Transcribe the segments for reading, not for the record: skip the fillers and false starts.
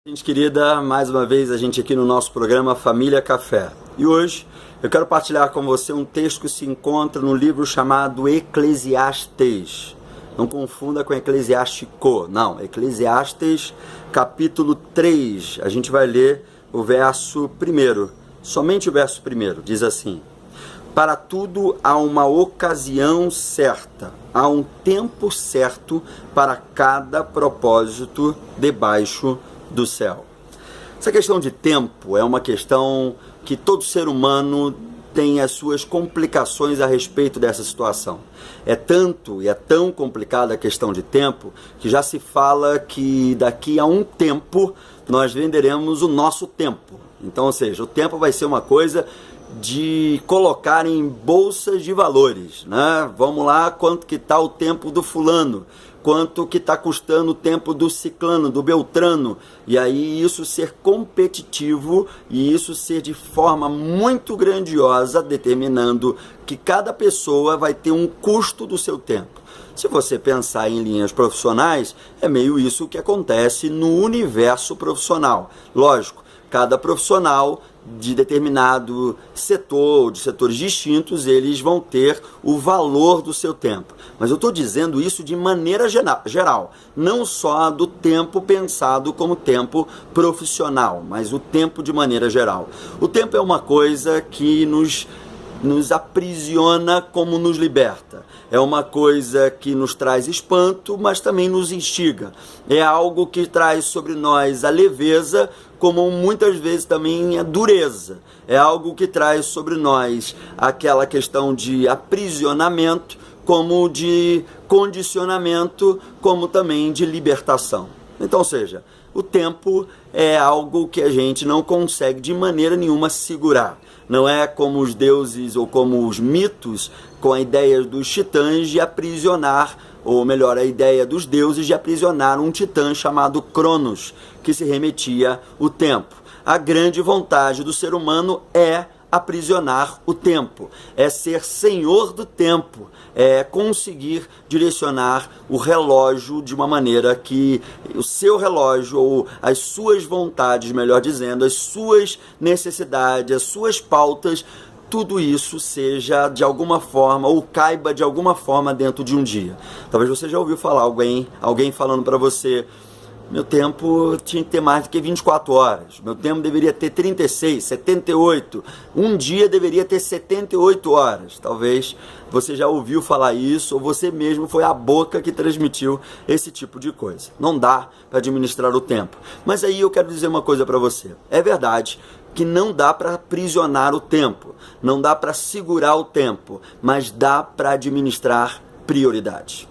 Gente querida, mais uma vez a gente aqui no nosso programa Família Café. E hoje eu quero partilhar com você um texto que se encontra no livro chamado Eclesiastes. Não confunda com Eclesiástico, não. Eclesiastes, capítulo 3. A gente vai ler o verso 1, somente o verso 1, diz assim: para tudo há uma ocasião certa, há um tempo certo para cada propósito debaixo do céu. Essa questão de tempo é uma questão que todo ser humano tem as suas complicações a respeito dessa situação. É tanto e é tão complicada a questão de tempo que já se fala que daqui a um tempo nós venderemos o nosso tempo. Então, ou seja, o tempo vai ser uma coisa de colocar em bolsas de valores, né? Vamos lá, quanto que está o tempo do fulano, quanto que está custando o tempo do ciclano, do beltrano, e aí isso ser competitivo e isso ser de forma muito grandiosa, determinando que cada pessoa vai ter um custo do seu tempo. Se você pensar em linhas profissionais, é meio isso que acontece no universo profissional. Lógico, cada profissional de determinado setor, de setores distintos, eles vão ter o valor do seu tempo. Mas eu estou dizendo isso de maneira geral, não só do tempo pensado como tempo profissional, mas o tempo de maneira geral. O tempo é uma coisa que nos aprisiona como nos liberta. É uma coisa que nos traz espanto, mas também nos instiga. É algo que traz sobre nós a leveza, como muitas vezes também a dureza. É algo que traz sobre nós aquela questão de aprisionamento, como de condicionamento, como também de libertação. Então, ou seja, o tempo é algo que a gente não consegue de maneira nenhuma segurar. Não é como os deuses ou como os mitos com a ideia dos titãs de aprisionar, ou melhor, a ideia dos deuses de aprisionar um titã chamado Cronos, que se remetia o tempo. A grande vontade do ser humano é aprisionar o tempo, é ser senhor do tempo, é conseguir direcionar o relógio de uma maneira que o seu relógio, ou as suas vontades, melhor dizendo, as suas necessidades, as suas pautas, tudo isso seja de alguma forma, ou caiba de alguma forma dentro de um dia. Talvez você já ouviu falar alguém falando para você: meu tempo tinha que ter mais do que 24 horas, meu tempo deveria ter 36, 78, um dia deveria ter 78 horas. Talvez você já ouviu falar isso, ou você mesmo foi a boca que transmitiu esse tipo de coisa. Não dá para administrar o tempo. Mas aí eu quero dizer uma coisa para você. É verdade que não dá para aprisionar o tempo, não dá para segurar o tempo, mas dá para administrar prioridades.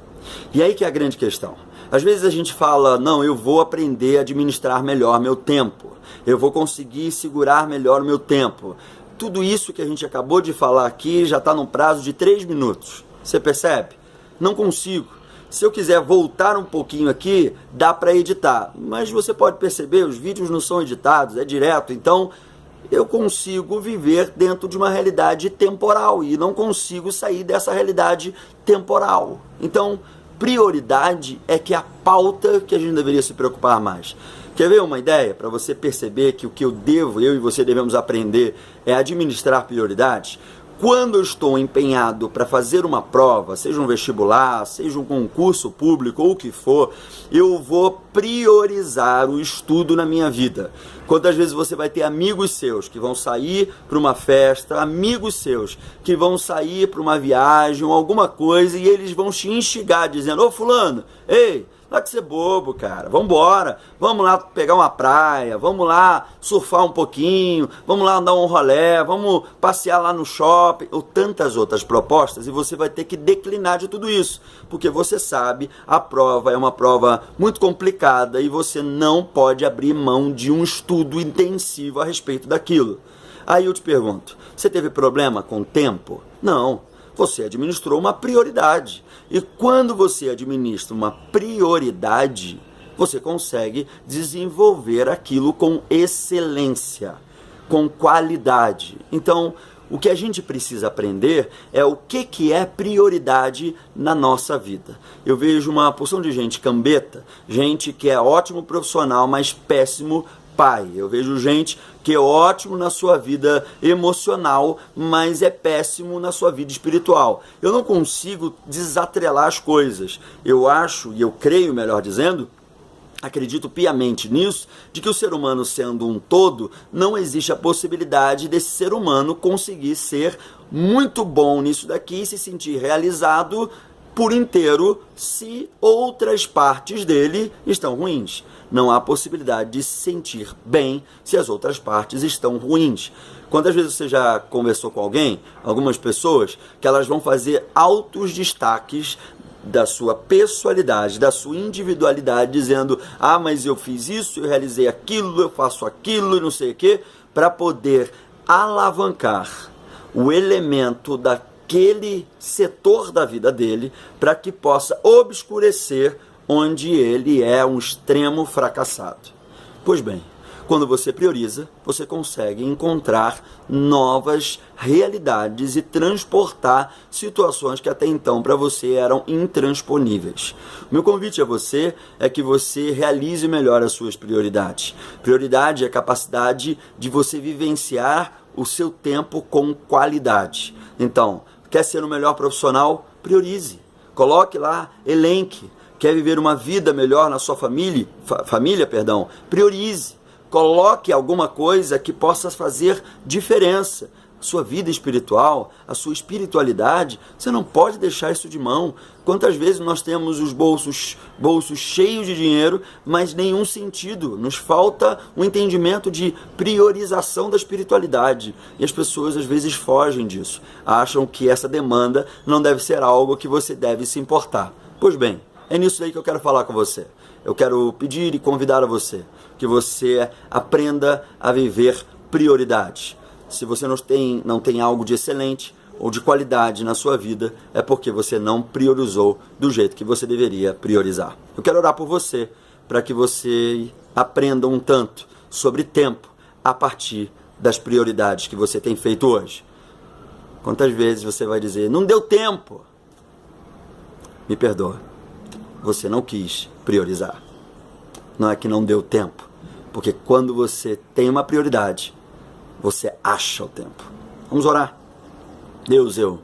E aí que é a grande questão. Às vezes a gente fala: não, eu vou aprender a administrar melhor meu tempo, eu vou conseguir segurar melhor o meu tempo. Tudo isso que a gente acabou de falar aqui já está num prazo de 3 minutos. Você percebe? Não consigo. Se eu quiser voltar um pouquinho aqui, dá para editar. Mas você pode perceber, os vídeos não são editados, é direto. Então eu consigo viver dentro de uma realidade temporal e não consigo sair dessa realidade temporal. Então, prioridade é que é a pauta que a gente deveria se preocupar mais. Quer ver uma ideia? Para você perceber que o que eu e você devemos aprender é administrar prioridades. Quando eu estou empenhado para fazer uma prova, seja um vestibular, seja um concurso público ou o que for, eu vou priorizar o estudo na minha vida. Quantas vezes você vai ter amigos seus que vão sair para uma festa, amigos seus que vão sair para uma viagem ou alguma coisa, e eles vão te instigar dizendo: ô fulano, ei, não é que ser bobo, cara, vambora, vamos lá pegar uma praia, vamos lá surfar um pouquinho, vamos lá dar um rolê, vamos passear lá no shopping, ou tantas outras propostas, e você vai ter que declinar de tudo isso, porque você sabe, a prova é uma prova muito complicada e você não pode abrir mão de um estudo intensivo a respeito daquilo. Aí eu te pergunto, você teve problema com o tempo? Não. Você administrou uma prioridade. E quando você administra uma prioridade, você consegue desenvolver aquilo com excelência, com qualidade. Então, O que a gente precisa aprender é o que é prioridade na nossa vida. Eu vejo uma porção de gente cambeta, gente que é ótimo profissional, mas péssimo pai. Eu vejo gente que é ótimo na sua vida emocional, mas é péssimo na sua vida espiritual. Eu não consigo desatrelar as coisas. Eu acho, e eu creio, melhor dizendo, acredito piamente nisso, de que o ser humano sendo um todo, não existe a possibilidade desse ser humano conseguir ser muito bom nisso daqui e se sentir realizado por inteiro se outras partes dele estão ruins. Não há possibilidade de se sentir bem se as outras partes estão ruins. Quantas vezes você já conversou com alguém, algumas pessoas, que elas vão fazer altos destaques da sua pessoalidade, da sua individualidade, dizendo, mas eu fiz isso, eu realizei aquilo, eu faço aquilo e não sei o quê, para poder alavancar o elemento daquele setor da vida dele, para que possa obscurecer onde ele é um extremo fracassado. Pois bem, quando você prioriza, você consegue encontrar novas realidades e transportar situações que até então para você eram intransponíveis. O meu convite a você é que você realize melhor as suas prioridades. Prioridade é a capacidade de você vivenciar o seu tempo com qualidade. Então, quer ser o melhor profissional? Priorize. Coloque lá, elenque. Quer viver uma vida melhor na sua família? Priorize. Coloque alguma coisa que possa fazer diferença. A sua vida espiritual, a sua espiritualidade, você não pode deixar isso de mão. Quantas vezes nós temos os bolsos cheios de dinheiro, mas nenhum sentido. Nos falta um entendimento de priorização da espiritualidade. E as pessoas às vezes fogem disso. Acham que essa demanda não deve ser algo que você deve se importar. Pois bem, é nisso aí que eu quero falar com você. Eu quero pedir e convidar a você que você aprenda a viver prioridades. Se você não tem algo de excelente ou de qualidade na sua vida, é porque você não priorizou do jeito que você deveria priorizar. Eu quero orar por você, para que você aprenda um tanto sobre tempo a partir das prioridades que você tem feito hoje. Quantas vezes você vai dizer, não deu tempo? Me perdoa, você não quis priorizar. Não é que não deu tempo, porque quando você tem uma prioridade, você acha o tempo. Vamos orar. Deus, eu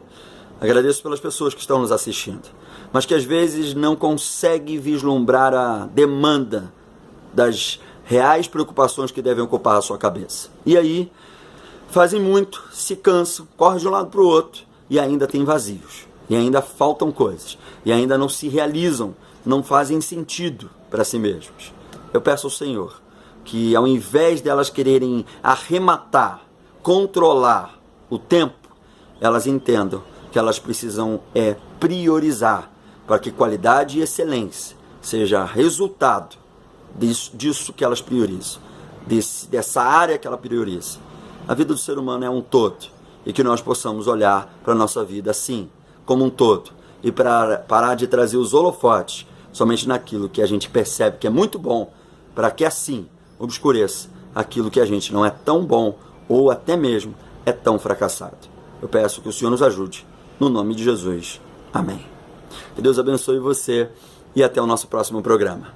agradeço pelas pessoas que estão nos assistindo, mas que às vezes não conseguem vislumbrar a demanda das reais preocupações que devem ocupar a sua cabeça. E aí, fazem muito, se cansam, correm de um lado para o outro e ainda tem vazios. E ainda faltam coisas. E ainda não se realizam, não fazem sentido para si mesmos. Eu peço ao Senhor que ao invés delas quererem arrematar, controlar o tempo, elas entendam que elas precisam priorizar para que qualidade e excelência seja resultado disso que elas priorizam, dessa área que ela prioriza. A vida do ser humano é um todo e que nós possamos olhar para a nossa vida assim, como um todo, e para parar de trazer os holofotes somente naquilo que a gente percebe que é muito bom, para que assim obscureça aquilo que a gente não é tão bom ou até mesmo é tão fracassado. Eu peço que o Senhor nos ajude, no nome de Jesus. Amém. Que Deus abençoe você e até o nosso próximo programa.